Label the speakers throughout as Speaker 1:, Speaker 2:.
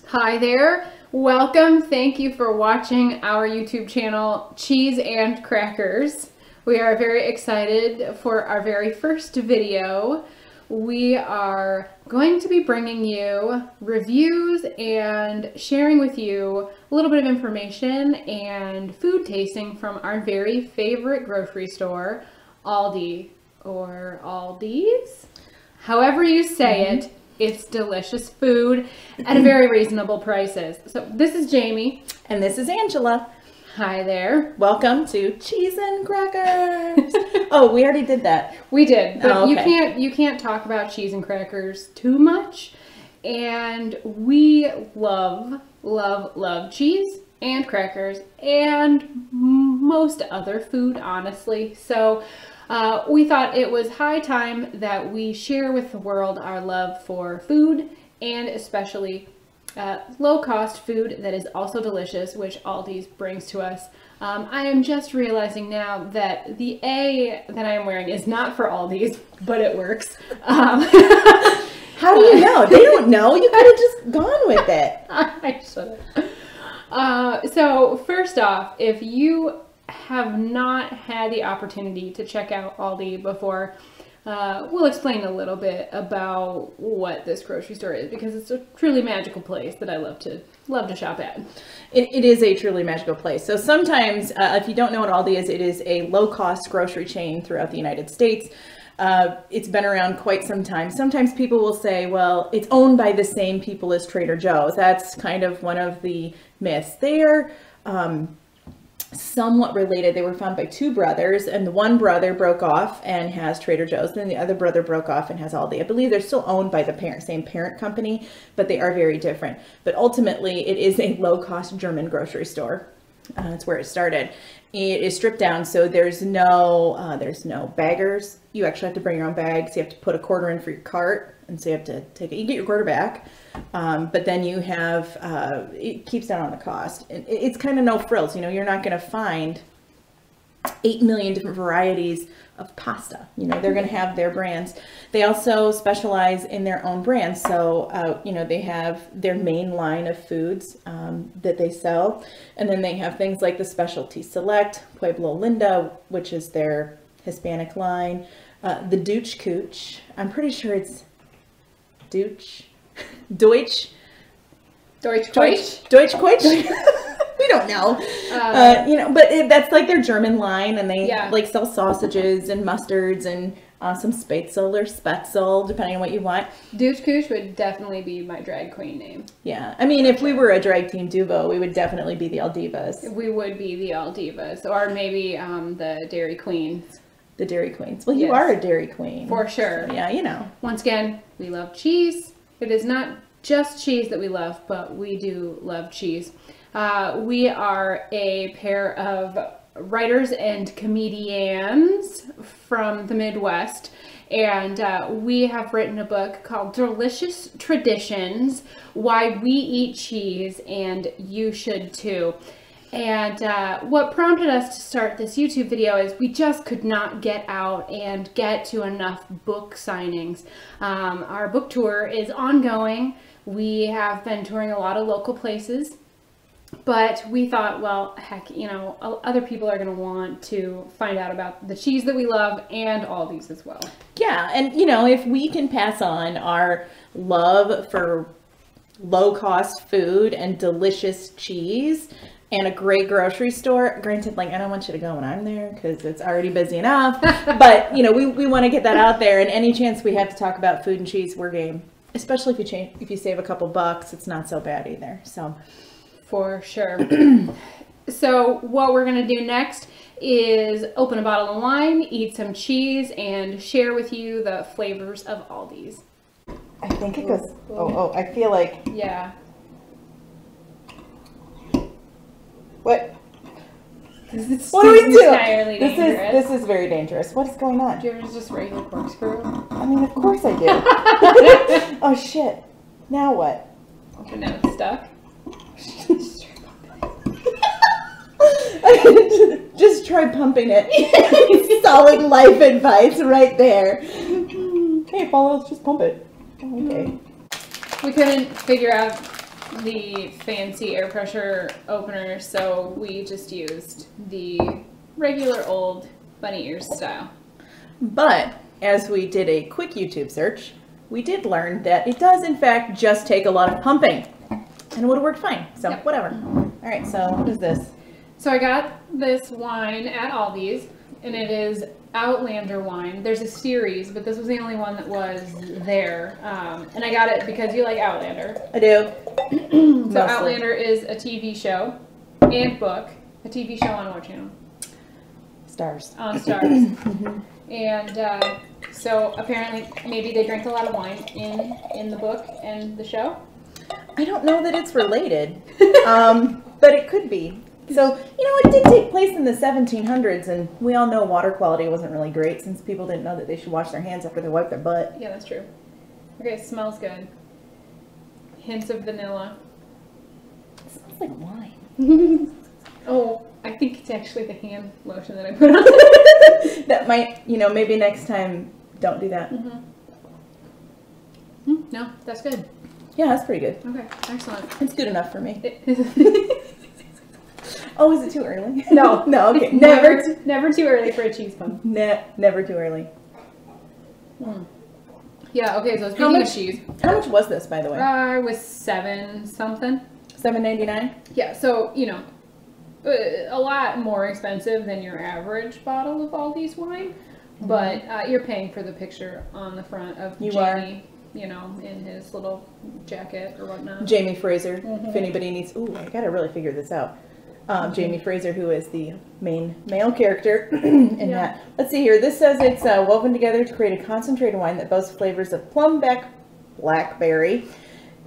Speaker 1: Hi there. Welcome. Thank you for watching our YouTube channel, Cheese and Crackers. We are very excited for our very first video. We are going to be bringing you reviews and sharing with you a little bit of information and food tasting from our very favorite grocery store, Aldi, or Aldi's. However you say it, it's delicious food at very reasonable prices. So this is Jamie.
Speaker 2: And this is Angela.
Speaker 1: Hi there.
Speaker 2: Welcome to Cheese and Crackers. Oh, we already did that.
Speaker 1: We did, but
Speaker 2: Oh, okay.
Speaker 1: you can't talk about cheese and crackers too much. And we love cheese and crackers and most other food, honestly. So we thought it was high time that we share with the world our love for food, and especially low-cost food that is also delicious, which Aldi's brings to us. I am just realizing now that the A that I am wearing is not for Aldi's, but it works.
Speaker 2: How do you know? They don't know. You could have just gone with it.
Speaker 1: I should have. So first off, if you have not had the opportunity to check out Aldi before, we'll explain a little bit about what this grocery store is, because it's a truly magical place that I love to shop at.
Speaker 2: It is a truly magical place. So sometimes, if you don't know what Aldi is, it is a low-cost grocery chain throughout the United States. It's been around quite some time. Sometimes people will say, well, it's owned by the same people as Trader Joe's. That's kind of one of the myths. They're somewhat related. They were founded by two brothers, and the one brother broke off and has Trader Joe's, and then the other brother broke off and has Aldi. I believe they're still owned by the same parent company, but they are very different. But ultimately, it is a low-cost German grocery store. That's where it started. It is stripped down, so there's no baggers. You actually have to bring your own bags. You have to put a quarter in for your cart, and so you have to take it. You get your quarter back, but then you have it keeps down on the cost. It's kind of no frills. You know, you're not going to find 8 million different varieties of pasta. You know, they're going to have their brands. They also specialize in their own brands. So, you know, they have their main line of foods that they sell. And then they have things like the Specialty Select, Pueblo Linda, which is their Hispanic line. The Deutsch Cooch. I'm pretty sure it's Deutsch Deutsch. We don't know, you know, but that's like their German line, and they like sell sausages and mustards and some Spätzle or Spätzle, depending on what you want.
Speaker 1: Deutsch Cooch would definitely be my drag queen name.
Speaker 2: Yeah, I mean, if we were a drag team duo, we would definitely be the Aldivas.
Speaker 1: We would be the Aldivas, or maybe the Dairy Queens.
Speaker 2: The Dairy Queens. Well, you are a Dairy Queen.
Speaker 1: For sure.
Speaker 2: So, yeah, you know.
Speaker 1: Once again, we love cheese. It is not just cheese that we love, but we do love cheese. We are a pair of writers and comedians from the Midwest, and we have written a book called Delicious Traditions: Why We Eat Cheese and You Should Too. And what prompted us to start this YouTube video is we just could not get out and get to enough book signings. Our book tour is ongoing. We have been touring a lot of local places, but we thought, well, heck, you know, other people are going to want to find out about the cheese that we love and all these as well.
Speaker 2: Yeah, and you know, if we can pass on our love for low-cost food and delicious cheese and a great grocery store, granted, like, I don't want you to go when I'm there because it's already busy enough, but you know, we want to get that out there, and any chance we have to talk about food and cheese, we're game. Especially if you save a couple bucks, it's not so bad either. So,
Speaker 1: for sure. So what we're going to do next is open a bottle of wine, eat some cheese, and share with you the flavors of all these.
Speaker 2: I think it goes, I feel like.
Speaker 1: Yeah.
Speaker 2: What?
Speaker 1: What do we do?
Speaker 2: This is very dangerous. What is going on?
Speaker 1: Do you ever just regular corkscrew?
Speaker 2: I mean, of course I do. Oh shit. Now what?
Speaker 1: Okay, now it's stuck.
Speaker 2: Just try pumping it. Solid life advice right there. Okay, Paula, let's just pump it. Okay.
Speaker 1: We couldn't figure out the fancy air pressure opener, so we just used the regular old bunny ears style.
Speaker 2: But as we did a quick YouTube search, we did learn that it does in fact just take a lot of pumping, and it would have worked fine. So
Speaker 1: Yep.
Speaker 2: whatever. All right, so what is this?
Speaker 1: So I got this wine at Aldi's, and it is Outlander wine. There's a series, but this was the only one that was there. And I got it because you like Outlander.
Speaker 2: I do.
Speaker 1: So Outlander is a TV show and book. A TV show on what channel?
Speaker 2: Stars.
Speaker 1: On Stars. And so apparently maybe they drank a lot of wine in the book and the show.
Speaker 2: I don't know that it's related, but it could be. So, it did take place in the 1700s, and we all know water quality wasn't really great since people didn't know that they should wash their hands after they wipe their butt.
Speaker 1: Yeah, that's true. Okay, it smells good. Hints of vanilla.
Speaker 2: It smells like wine.
Speaker 1: Oh, I think it's actually the hand lotion that I put on.
Speaker 2: That might, maybe next time, don't do that.
Speaker 1: No, that's good.
Speaker 2: Yeah, that's pretty good.
Speaker 1: Okay, excellent.
Speaker 2: It's good enough for me. Oh, is it too early?
Speaker 1: No.
Speaker 2: No, okay.
Speaker 1: Never too early for a cheese pump.
Speaker 2: Never too early.
Speaker 1: Yeah, okay, so speaking of cheese.
Speaker 2: How much was this, by the way?
Speaker 1: It was $7 something.
Speaker 2: $7.99?
Speaker 1: Yeah, so, a lot more expensive than your average bottle of Aldi's wine. But you're paying for the picture on the front of Jamie, in his little jacket or whatnot.
Speaker 2: Jamie Fraser, if anybody needs... Ooh, I gotta really figure this out. Jamie Fraser, who is the main male character in that. Let's see here. This says it's woven together to create a concentrated wine that boasts flavors of plum, blackberry,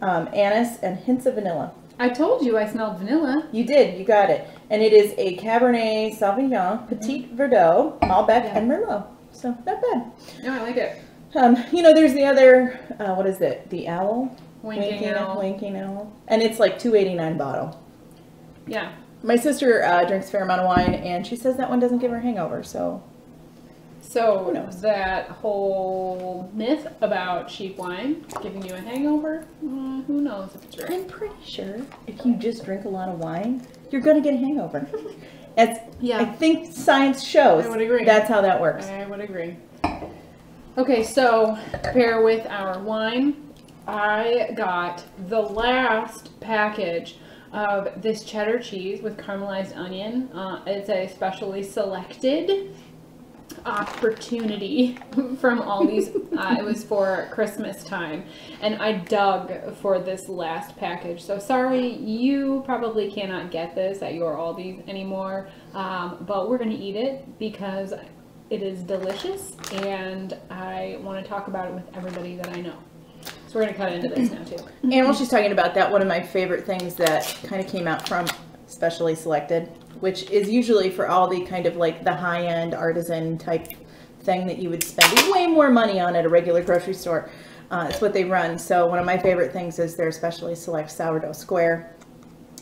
Speaker 2: anise, and hints of vanilla.
Speaker 1: I told you I smelled vanilla.
Speaker 2: You did. You got it. And it is a Cabernet Sauvignon, Petit Verdot, Malbec, and Merlot. So, not bad.
Speaker 1: No, I like it.
Speaker 2: There's the other, what is it? The Owl?
Speaker 1: Winking Owl.
Speaker 2: Winking Owl. And it's like $2.89 bottle.
Speaker 1: Yeah.
Speaker 2: My sister drinks a fair amount of wine, and she says that one doesn't give her a hangover, so who knows?
Speaker 1: That whole myth about cheap wine giving you a hangover, who knows if it's true.
Speaker 2: I'm pretty sure if you just drink a lot of wine, you're going to get a hangover. I think science shows
Speaker 1: I would agree.
Speaker 2: That's how that works.
Speaker 1: I would agree. Okay, so pair with our wine. I got the last package of this cheddar cheese with caramelized onion. It's a specially selected opportunity from Aldi's. It was for Christmas time, and I dug for this last package. So sorry, you probably cannot get this at your Aldi's anymore, but we're gonna eat it because it is delicious, and I want to talk about it with everybody that I know. So we're going to cut into this now, too.
Speaker 2: And while she's talking about that, one of my favorite things that kind of came out from Specially Selected, which is usually for all the kind of like the high-end artisan type thing that you would spend way more money on at a regular grocery store. It's what they run. So one of my favorite things is their Specially Select Sourdough Square.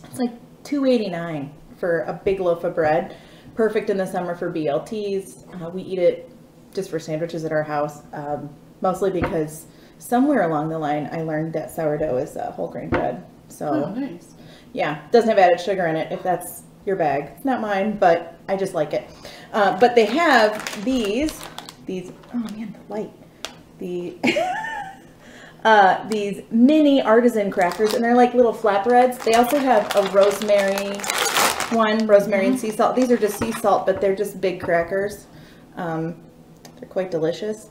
Speaker 2: It's like $2.89 for a big loaf of bread. Perfect in the summer for BLTs. We eat it just for sandwiches at our house, mostly because somewhere along the line I learned that sourdough is whole grain bread. So,
Speaker 1: nice.
Speaker 2: Yeah, doesn't have added sugar in it if that's your bag. It's not mine, but I just like it. But they have these, oh man, the light. These mini artisan crackers, and they're like little flatbreads. They also have a rosemary one, rosemary and sea salt. These are just sea salt, but they're just big crackers. They're quite delicious.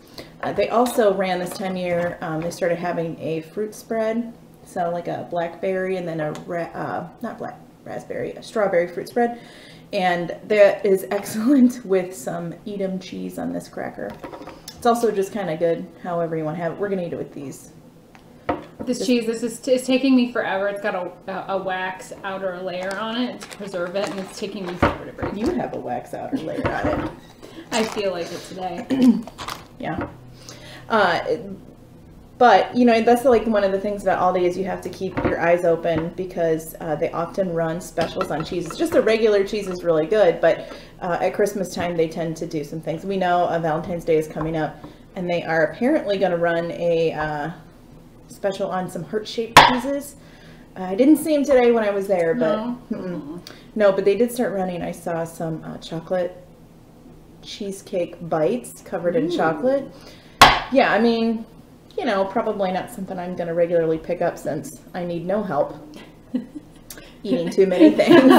Speaker 2: They also ran this time of year, they started having a fruit spread. So like a blackberry and then a strawberry fruit spread. And that is excellent with some Edam cheese on this cracker. It's also just kind of good, however you want to have it. We're going to eat it with these.
Speaker 1: This cheese, it's taking me forever. It's got a wax outer layer on it to preserve it, and it's taking me forever to break.
Speaker 2: You have a wax outer layer on it.
Speaker 1: I feel like it today.
Speaker 2: Yeah. But, that's like one of the things about Aldi is you have to keep your eyes open because they often run specials on cheeses. Just the regular cheese is really good, but at Christmas time they tend to do some things. We know Valentine's Day is coming up, and they are apparently going to run a special on some heart-shaped cheeses. I didn't see them today when I was there, but
Speaker 1: No.
Speaker 2: no, but they did start running. I saw some chocolate cheesecake bites covered in chocolate. Yeah, I mean, you know, probably not something I'm going to regularly pick up since I need no help eating too many things.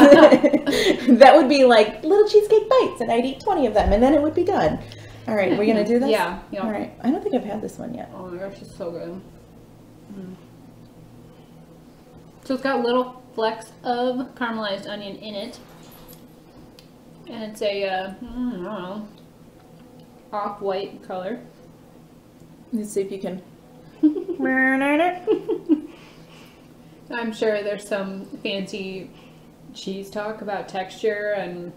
Speaker 2: That would be like little cheesecake bites, and I'd eat 20 of them, and then it would be done. All right, we're going to do this?
Speaker 1: Yeah.
Speaker 2: All right. I don't think I've had this one yet.
Speaker 1: Oh my gosh, it's so good. So it's got little flecks of caramelized onion in it. And it's a, I don't know, off-white color.
Speaker 2: Let's see if you can.
Speaker 1: I'm sure there's some fancy cheese talk about texture and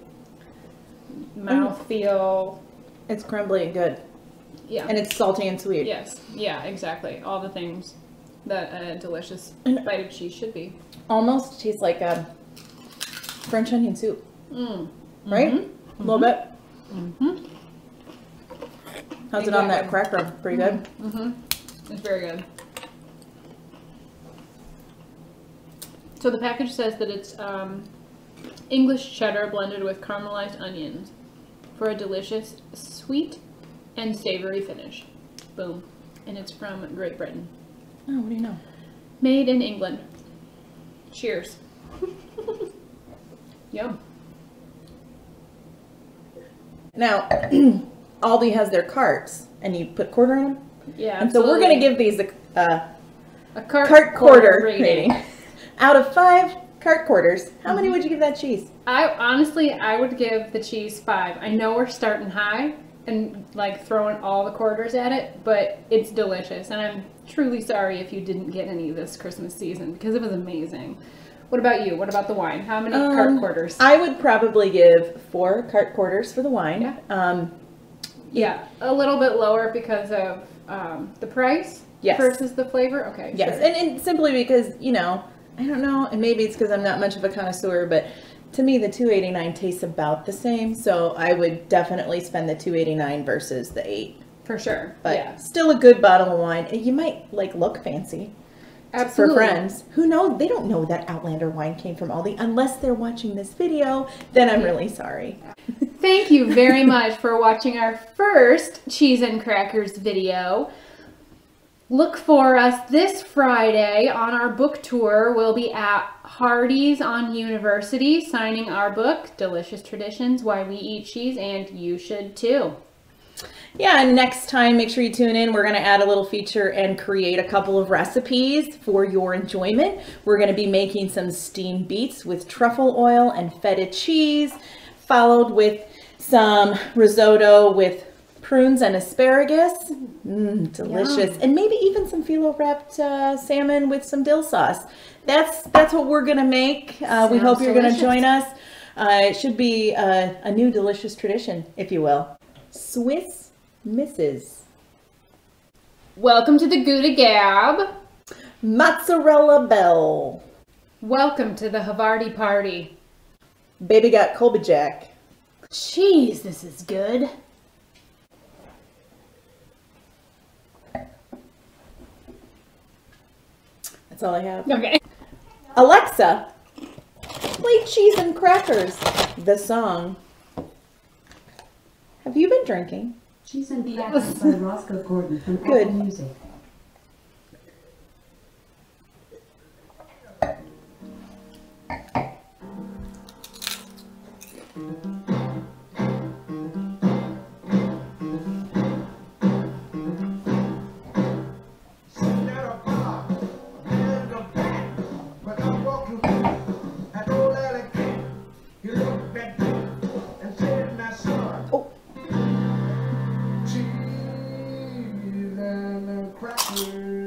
Speaker 1: mouthfeel.
Speaker 2: It's crumbly and good.
Speaker 1: Yeah.
Speaker 2: And it's salty and sweet.
Speaker 1: Yes. Yeah, exactly. All the things that a delicious bite of cheese should be.
Speaker 2: Almost tastes like a French onion soup. Right? A little bit. How's it on that cracker? Pretty good?
Speaker 1: It's very good. So the package says that it's English cheddar blended with caramelized onions for a delicious sweet and savory finish. Boom. And it's from Great Britain.
Speaker 2: Oh, what do you know?
Speaker 1: Made in England. Cheers. Yum.
Speaker 2: Now, Aldi has their carts, and you put quarter in them?
Speaker 1: Yeah,
Speaker 2: and so we're going to give these a
Speaker 1: cart
Speaker 2: quarter rating. Out of 5 cart quarters, how many would you give that cheese?
Speaker 1: I would give the cheese 5. I know we're starting high and like throwing all the quarters at it, but it's delicious, and I'm truly sorry if you didn't get any this Christmas season because it was amazing. What about you? What about the wine? How many cart quarters?
Speaker 2: I would probably give 4 cart quarters for the wine.
Speaker 1: Yeah. Yeah, a little bit lower because of the price versus the flavor. Okay.
Speaker 2: Yes,
Speaker 1: sure.
Speaker 2: and simply because, you know, I don't know, and maybe it's because I'm not much of a connoisseur, but to me the $2.89 tastes about the same, so I would definitely spend the $2.89 versus the $8.
Speaker 1: For sure.
Speaker 2: But still a good bottle of wine. You might like look fancy.
Speaker 1: Absolutely.
Speaker 2: For friends who know, they don't know that Outlander wine came from Aldi unless they're watching this video. Then I'm really sorry.
Speaker 1: Thank you very much for watching our first Cheese and Crackers video. Look for us this Friday on our book tour. We'll be at Hardee's on University signing our book, Delicious Traditions, Why We Eat Cheese, and you should too.
Speaker 2: Yeah, and next time, make sure you tune in. We're going to add a little feature and create a couple of recipes for your enjoyment. We're going to be making some steamed beets with truffle oil and feta cheese, followed with some risotto with prunes and asparagus. Delicious. Yum. And maybe even some phyllo wrapped salmon with some dill sauce. That's what we're going to make. We hope you're going to join us. It should be a new delicious tradition, if you will. Swiss Mrs.
Speaker 1: Welcome to the Gouda Gab.
Speaker 2: Mozzarella Bell.
Speaker 1: Welcome to the Havarti party.
Speaker 2: Baby got Colby Jack.
Speaker 1: Jeez, this is good.
Speaker 2: That's all I have.
Speaker 1: Okay.
Speaker 2: Alexa, play Cheese and Crackers, the song. Have you been drinking?
Speaker 3: Cheese and Crackers by Roscoe Gordon from Apple Music.
Speaker 4: Cheese and crackers.